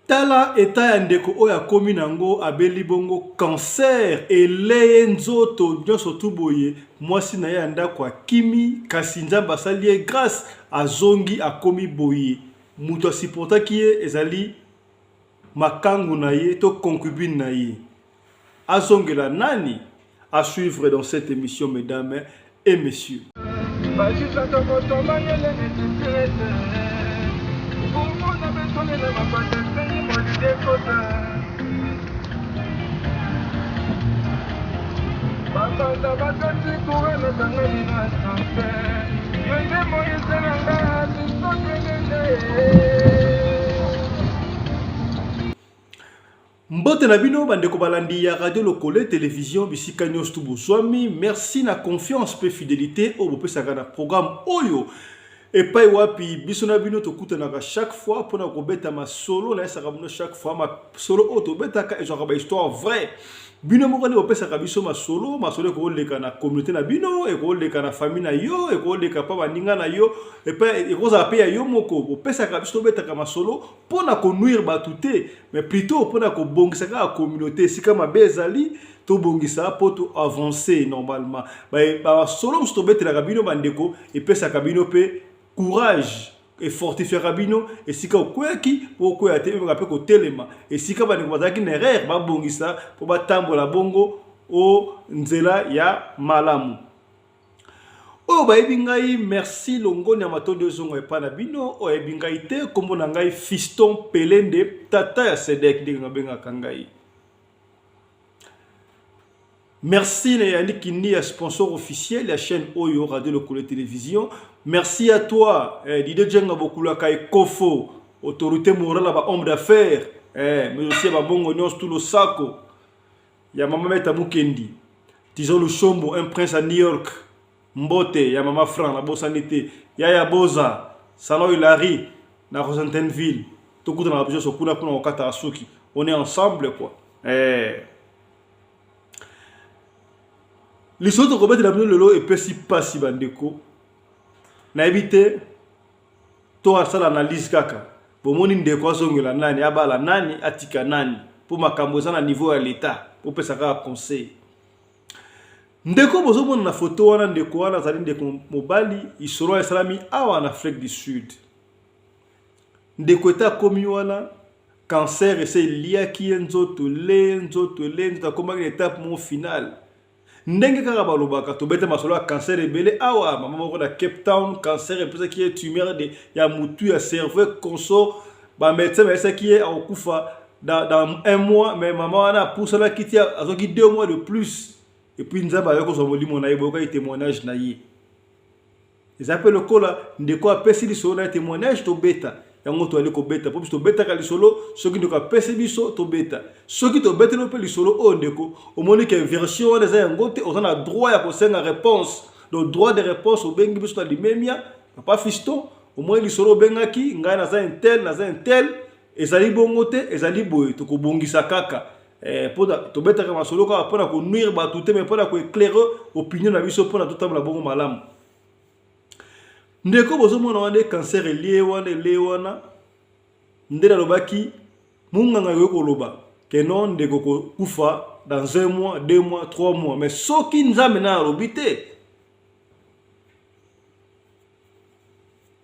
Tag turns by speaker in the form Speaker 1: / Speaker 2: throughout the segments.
Speaker 1: Tala eta ya ndeko oya komi nango abeli bongo cancer eleye nzoto nyonso tu boye mwasi na ye ya ndako akimi kasi nzambe asali ye grâce azongi akomi boye muto asupportaki ye ezali makangu na ye to concubine na ye azongela nani à suivre dans cette émission mesdames et messieurs. Mbote na bino bandeko balandi ya radio lokole télévision bisika nyonso tu bozwami merci na confiance pe fidélité au bopesaka na programme oyo epai wapi biso na bino tokutanaka chaque fois pona kobeta masolo na esaka bino chaque fois masolo oyo tobetaka ezwaka ba histoire vraie bino moko nde bopesaka biso masolo ekoleka na communauté na bino ekoleka na famille na yo ekoleka pa baninga na yo epai ekozala pe ya yo moko bopesaka biso tobetaka masolo mpona konuire bato te mais plutôt mpona kobongisaka ya communauté esika mabe ezali tobongisa po to avancer normalement basolo mosusu tobetelaka bino bandeko epesaka bino pe courage et fortifier rabino et sika okweki pour ko ate pe ko telema et sika bandeko bazaki na erreur ba bongisa po batambola bongo o nzela ya malamu o ba ebingai merci longoni ya matondo zongo epa na bino o ebingai te kombo na ngai Fiston Pelende tata ya Sedek ndinga benga kangai. Merci Yannick Kini, sponsor officiel de la chaîne Oyo Radio Lokole Télévision. Merci à toi, Didier Djenga Bokulaka et Kofo, autorité morale, homme d'affaires, mais aussi à Bongo Nyons tout le Sako. Il y a Maman Meta Mukendi, Tizo Lushombo, un prince à New York, Mbote, il y a Maman Fran, la Bossanité, Yaya Boza, Salon Hilary, na Rosentenville, tout le monde dans la position Sokuna Kuna Okata Asuki. On est ensemble quoi. Les autres combattent la lolo et pesi pasi bandeko. Na éviter to asala analyse kaka. Bomoni ndeko azongela nani abala nani atika nani pour makambo za na niveau ya l'état pour pesa ka conseil. Ndeko bozomona na photo wana ndeko wana zali ndeko mobali isoro esalami awa en Afrique du Sud. Ndeko eta komi wana cancer ese liaki nzoto le koma une étape mon final. Ndenge kaka balobaka tobete masolo ya cancer ebele awa mama moko na Cape Town cancer epesa ki tumeur de ya mutu ya cerveau consort ba médecin esa ki akufa dans un mois mais maman wana poussa la kiti azoki 2 mois de plus et puis nzaba yoko so molimo na yeboka témoignage na yi ils appellent le kola ndeko apesi liso na témoignage to beta yango to ali ko beta po to beta ka lisolo soki ndeko apesi biso to beta soki to beta no pe lisolo o ndeko o moni que version des yango te on a droit ya ko senga réponse le droit de réponse au bengi biso ta limemia papa Fiston au moins lisolo bengaki ngai na za intel ezali bongo te ezali boye to ko bongisa kaka poda to beta ka masolo ka pona ko nuire ba tout mais pona ko éclairer opinion na biso pona tout tamla bongo malamu. Ndeko bozomona wana cancer lié wana ndela lobaki munganga yoko loba que non ndeko ko kufa dans 1 mois 2 mois 3 mois mais soki nzambe na lobité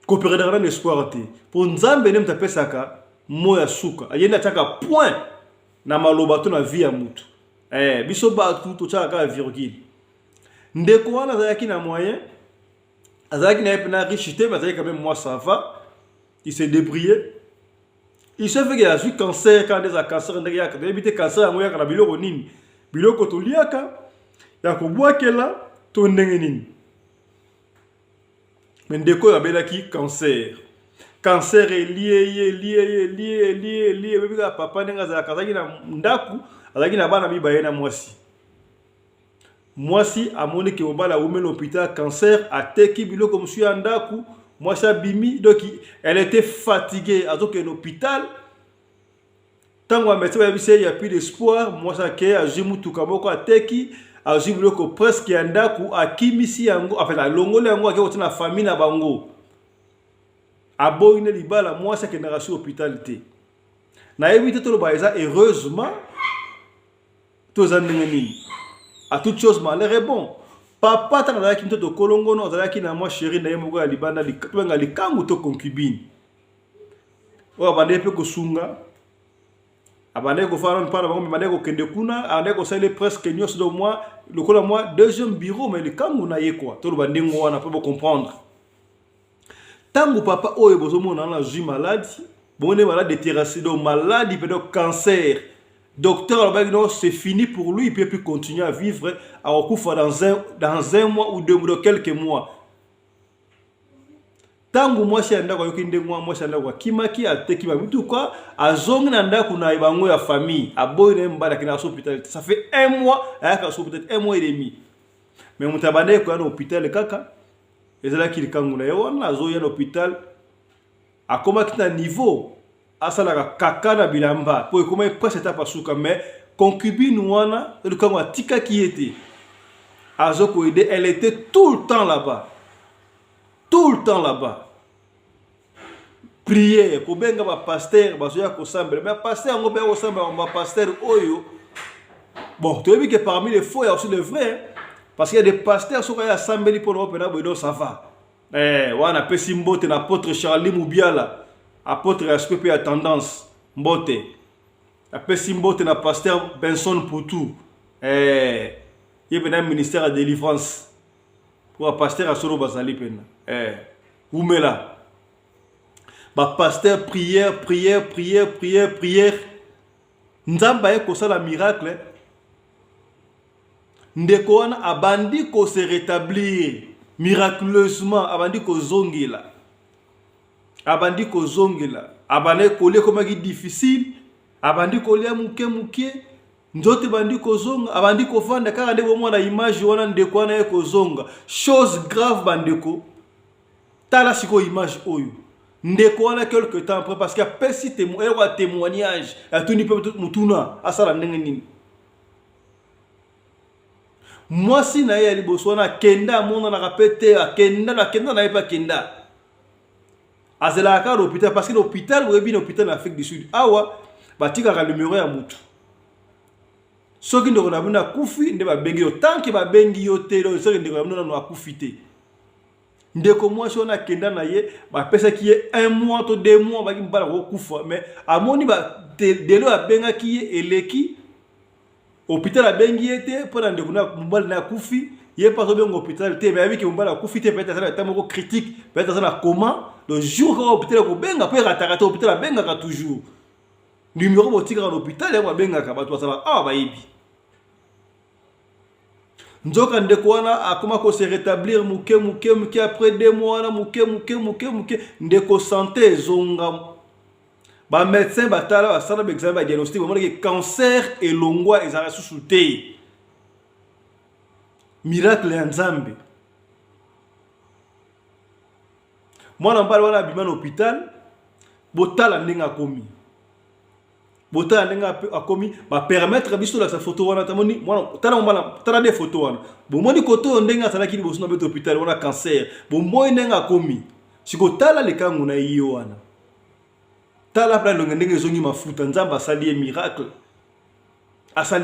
Speaker 1: ko perdre l'espoir te pour nzambe nem tapesaka moya suka ayenda taka point na maloba to na vie ya mutu biso ba tout chaka virgule ndeko wana zaki na moyen Azaki n'a pas richité, mais quand même moi ça va. Il s'est débrouillé. Il se fait qu'il a eu cancer quand il a cancer, il a évité cancer, il a eu biloko nini. Biloko to liaka, il a koboa kela to ndengenini. Mais ndeko ya belaki cancer. Cancer est lié. Papa nenga za kazaki na ndaku, azaki na bana mibaye na mwasi. Moi si à mon équipe au bas la l'hôpital cancer a teki bilo comme suis andaku moi ça bimi donc elle était fatiguée à donc l'hôpital tant qu'on médecin il y a plus d'espoir moi ça que a jimu tukaboko a teki a jimu ko presque andaku a kimisi yango enfin la longole yango a na famille na bango aboyine libala mwasi akendaka sur hôpital te nayebi te toloba eza heureusement toza ndenge nini à toute chose malheur est bon papa tanga azalaki mtoto kolongono azalaki na mwa chéri na ye moko ya libanda tobenga likangu to concubine oyo abandaki mpe kosunga abandaki kofala mpana bango abandaki kokende kuna abandaki kosalela presque nyonso do mwa lokola mwa deuxième bureau mais likangu na ye kwa toloba ndenge wana mpo bocomprendre tango papa oyo bozomona na zwi maladi bonne malade de terrassido maladie peut-être cancer docteur alobaki non c'est fini pour lui il peut plus continuer à vivre à okufa dans un mois ou 2 mois quelques mois tango mwasi anda kwa yoki ndengwa mwasi anda kwa kimaki ateki ba bitu kwa azongi na ndako na bango ya famille aboyi na mbala kina hôpital ça fait 1 mois aka peut-être 1 mois et demi mais mutabane ko na hôpital kaka ezala ki likangu na yo na azoya na hôpital akoma kita niveau asala kaka na bilamba po ekoma presque etapa suka mais concubine wana likangu atika ki était azoko aider elle était tout le temps là-bas prière kobenga ba pasteur bazoya ko sambela mais pasteur ngo be ko sambela ba pasteur oyo bon tu as vu que parmi les faux il y a aussi les vrais parce qu'il y a des pasteurs qui sont sambeli pour l'opéra bodo ça va wana pesi mbote na apôtre Charlie Moubiala apôtre respect à tendance mbote apesi mbote na pasteur Benson Poutou il y a un ministère de délivrance pour un pasteur à solo bazali pena oumela ba pasteur prière nzamba ko sala miracle ndeko wana abandi ko se rétablir miraculeusement abandi ko zongela abandi ko le komaki difficile abandi ko le muke nzote bandi ko zonga abandi ko fanda kaka ndeko mwana image wana ndeko wana ye ko zonga chose grave bandeko tala siko image oyo ndeko wana quelque temps après parce qu'il y a pesi témoignage a tuni pe mutuna asala ndenge nini moi si na ye liboso wana kenda mona na rapete kenda na yepa kenda azela ka l'hôpital parce que l'hôpital ou bien l'hôpital en Afrique du Sud awa batika ka numéro ya mutu soki ndeko na buna kufi nde ba bengi yo tanki ba bengi yo te lo soki ndeko na buna na kufi te ndeko mwasi wana kenda na ye ba pesa ki ye 1 mois to 2 mois ba ki mbala ko kufa mais amoni ba delo ya benga ki ye eleki hôpital a bengi était pendant ndeko na mbala na kufi ye pas au bengo hôpital te mais avec mbala kufi te peut-être ça temps ko critique peut-être ça na comment le jour ko hôpital ko benga peut ratarata hôpital a benga ka toujours numéro botika na hôpital ya benga ka ba to ça ba yebi nzoka ndeko wana akoma ko se rétablir muke après 2 mois na muke ndeko santé zonga ba médecin batala basala examen ba diagnostic ba monaki cancer et longwa ezara sous-souté miracle ya nzambe mwana mbala wana bima na hôpital botala ndinga komi bota ndinga akomi ba permettre biso la sa photo wana tamoni mwana tala mbala tala des photos wana bo moni koto ndinga sala ki biso na beto hôpital wana cancer bo moy ndinga akomi siko tala likangu na iyo wana tala plan ndinga zongi mafuta nzamba asali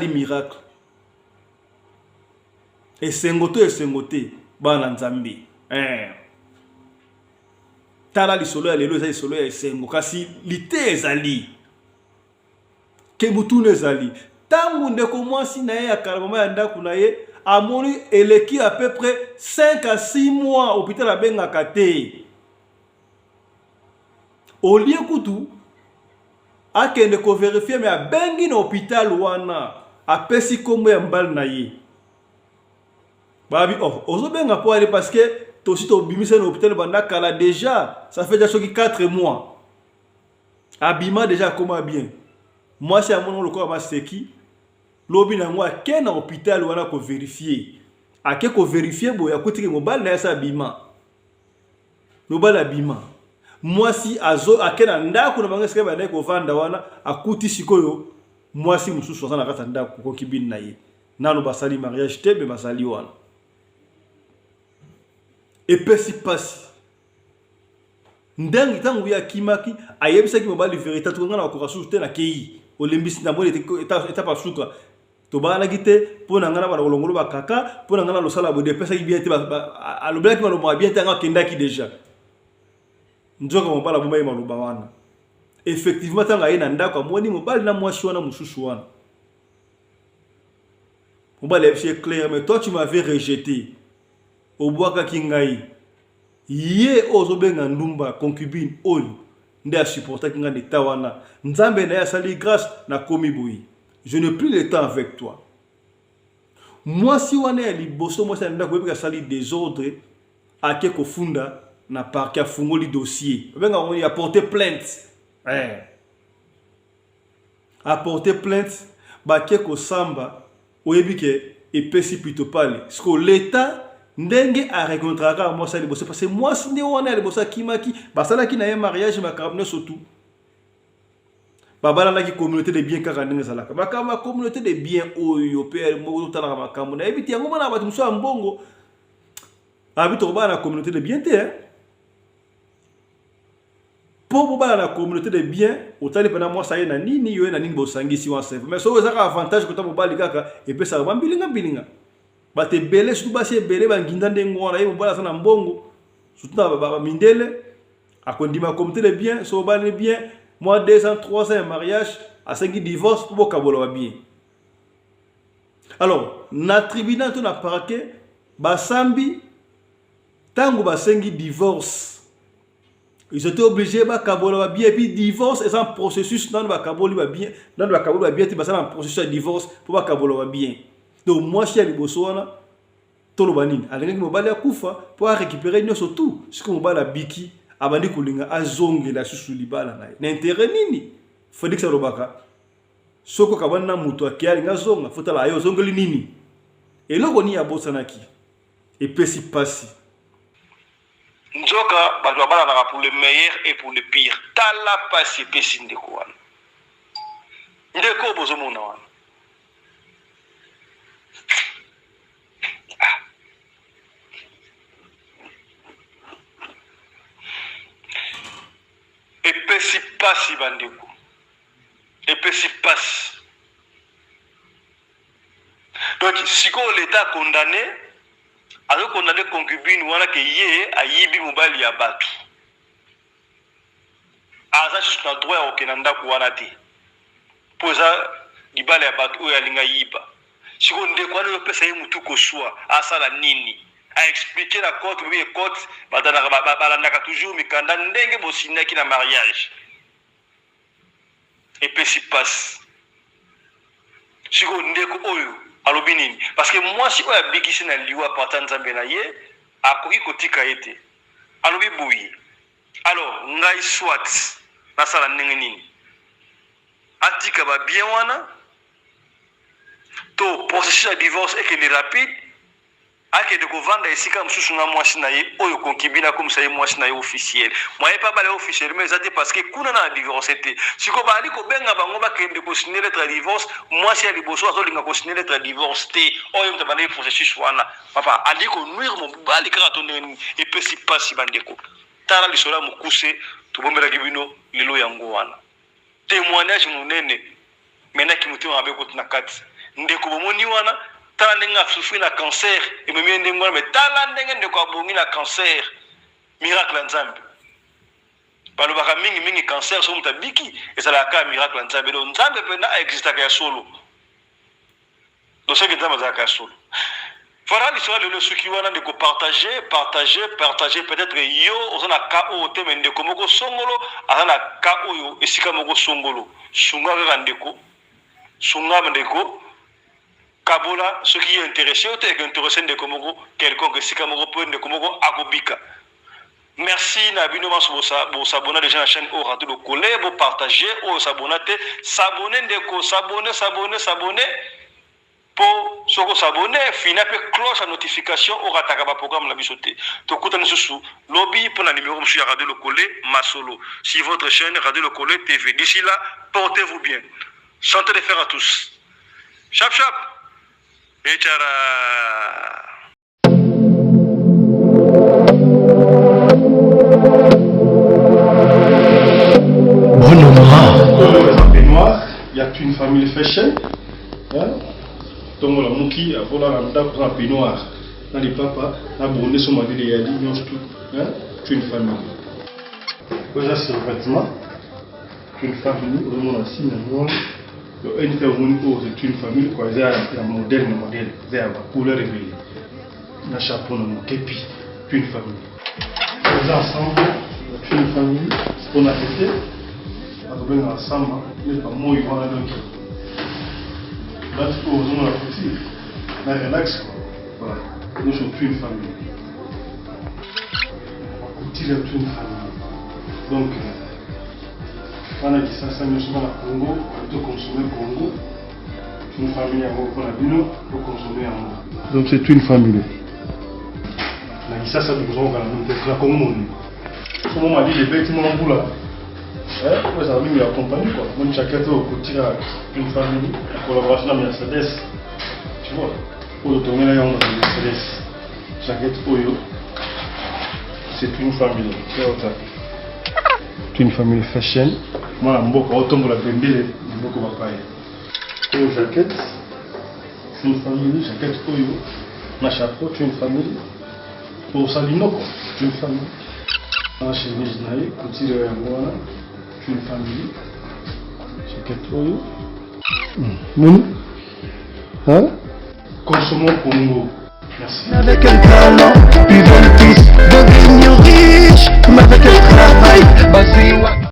Speaker 1: miracle esengote bana nzambi tala lisolo ya lelo ezali solo ya esengo kasi lite ezali ke mutune ezali tangu ndeko mwasi na ye ya kalama ya ndako na ye amoni eleki à peu près 5 à 6 mois hôpital abengaka te au lieu kutu akende ko vérifier mais abengi na hôpital wana apesi kombo ya mbal na ye babi ozobenga po aller parce que tosi to bimisa na hôpital banda kala déjà ça fait déjà 4 mois abima déjà comment bien moi c'est à mon le corps ma seki lobi na ngwa ke na hôpital wana ko vérifier ake ko vérifier boya kutiki mobile na sa bima lobala bima moi si azo akena ndako na bangeske ba ndako vanda wana akuti sikoyo moi si mususu sana kata ndako ko kibini na ye nalo basali mariage te be basali wana et pesi pasi ndangi tangu ya kimaki ayebisa ki mobali vérité to ngana ko rasu te na kei olimbisi na mole eta pa suka to bana gite pona ngana bana kolongolo ba kaka pona ngana lo sala bo de pesa ki bien te alobela ki maloba bien te ngana kenda ki déjà njoka mobala bomba ye maloba wana effectivement tanga ye na ndako amoni mobali na mwasi wana mususu wana mobali est clair mais toi tu m'avais rejeté au boaka kingai ye ozobenga ndumba concubine oyo nde a supporter kinga de tawana nzambe na ya sali grâce na komi boyi je n'ai plus le temps avec toi moi si wana ya liboso moi ça ndako yebika sali désordre ake kofunda na parquet afungoli dossier benga on y a porté plainte a porté plainte bake ko samba oyebike epesi plutôt pale parce que l'état ndenge a rencontraka moi ça liboso parce que moi si ne wana liboso kimaki basala ki na ye mariage makarabne surtout babala na ki communauté de biens kaka ndenge salaka bakama communauté de biens oyo pe mo tala makambo na ebiti yango bana batu mso mbongo abito bana communauté de biens te pour bana la communauté de biens otali pendant moi ça y na nini yo na nini bosangisi wa save mais so ezaka avantage ko tamo bali kaka et pe ça va bilinga bate belé surtout basi belé banginda ndengo wana yebo bala sana mbongo surtout ba mindele akondima communauté de biens so bali bien moi 2 ans 3 ans mariage à 5 divorce pour bokabola bien alors na tribunal to na parquet basambi tango ba 5 divorce ils étaient obligés de faire bien et puis divorce est un processus dans le kaboli bien dans le kaboli bien tu vas un processus de divorce pour pas kaboli bien donc moi chez les boswana tolo banini alingi mobali akufa pour récupérer nyo surtout ce que mobali biki abandi kulinga azonge la susu libala na intérêt nini Félix Robaka soko kabana mutu akiali ngazonga fotala ayo zongeli nini eloko ni ya bosanaki et pesi pasi
Speaker 2: Njoka bato bala pour le meilleur et pour le pire. Tala pasi pesi ndeko wana. Ndeko bozo mona wana. Et pesi pasi bandeko. Et pesi pasi. Donc si l'État condamné alors qu'on a des concubines wana ke ye ayibi mobali ya batu aza juste na droit ya okenanda ko wana te poza libala ya batu oyo alinga yiba siko ndeko wana yo pesa ye mutu ko swa asala nini a expliquer la cote oui cote balandaka toujours mikanda ndenge bosinaki na mariage et puis si passe siko ndeko oyo alobi nini parce que moi si oya bikisi na liwa pata nzambe na ye akoki kotika ete alobi boyi alors ngai soit nasala ndenge nini atika ba bien wana to processus de divorce ekende rapide ake de kovanda esika msusu nga mwasi na ye oyo konkibina comme ça ye mwasi na ye officiel moi pas balé officiel mais ça parce que kuna na divorce te siko bali ko benga bango ba kende ko signer lettre de divorce mwasi ya liboso azolinga ko signer lettre de divorce te oyo mtabane processus wana papa ali ko nuire mo bali kaka to ndeni et peut si pas si bandeko tala lisola mukuse to bombela kibino lelo yango wana témoignage munene mena kimutima abeko tuna kati ndeko bomoni wana tala ndenge souffrir na cancer et même ndenge ngwana mais tala ndenge ndeko abongi na cancer miracle nzambe balobaka mingi cancer so mutabiki ezalaka miracle nzambe do nzambe pena existe ka solo do ce que nzambe zaka solo voilà l'histoire le suki wana ndeko partager peut-être yo ozana ka o te mais ndeko moko songolo azana ka oyo esika moko songolo sunga ka ndeko sunga ndeko Kabola, ce qui est intéressé, c'est intéressé de Komoko, quelqu'un si Kamoko peut de Komoko Akobika. Merci Nabino pour s'abonner déjà à la chaîne au radio de Collet, pour partager, pour s'abonner, s'abonner, pour s'abonner, finir avec cloche à notification au Ratakaba programme la bisoté. Donc, quand on est sous lobby pour le numéro de Radio Le Collet, Masolo. Si votre chaîne Radio Le Collet TV. D'ici là, portez-vous bien. Santé de fer à tous. Chap chap. Bicara
Speaker 1: qui a volé la ndako na peignoir na les papa na bonné son mari les yali nyonso tout hein tu une famille déjà c'est le vêtement une famille vraiment la signe non une famille c'est une famille quoi c'est la modèle c'est la couleur révélée na chapeau na kepi une famille les ensemble une famille on a été on a ensemble mais pas moi ils vont donc là tu peux aux la petite na relax voilà nous sommes une famille on tire une famille donc on a dit ça nous sommes à Congo on doit consommer Congo une famille à pour la bino pour consommer en donc c'est une famille on a dit ça nous avons la Congo comment on a dit les vêtements en boula ouais ça m'a accompagné quoi même chacun au côté une famille en collaboration avec Mercedes tu vois pour le tourner là on a Mercedes chacun oyo c'est une famille c'est une famille fashion moi la mboka autombo la bembele mboka papaye oyo jaquette c'est une famille jaquette oyo na chapeau c'est une famille pour salino quoi c'est une famille na chemise naï couture ya ngwana c'est une famille jaquette oyo non hein consommons Congo merci
Speaker 3: avec un talent puis 26 devenir riche mais avec un travail basé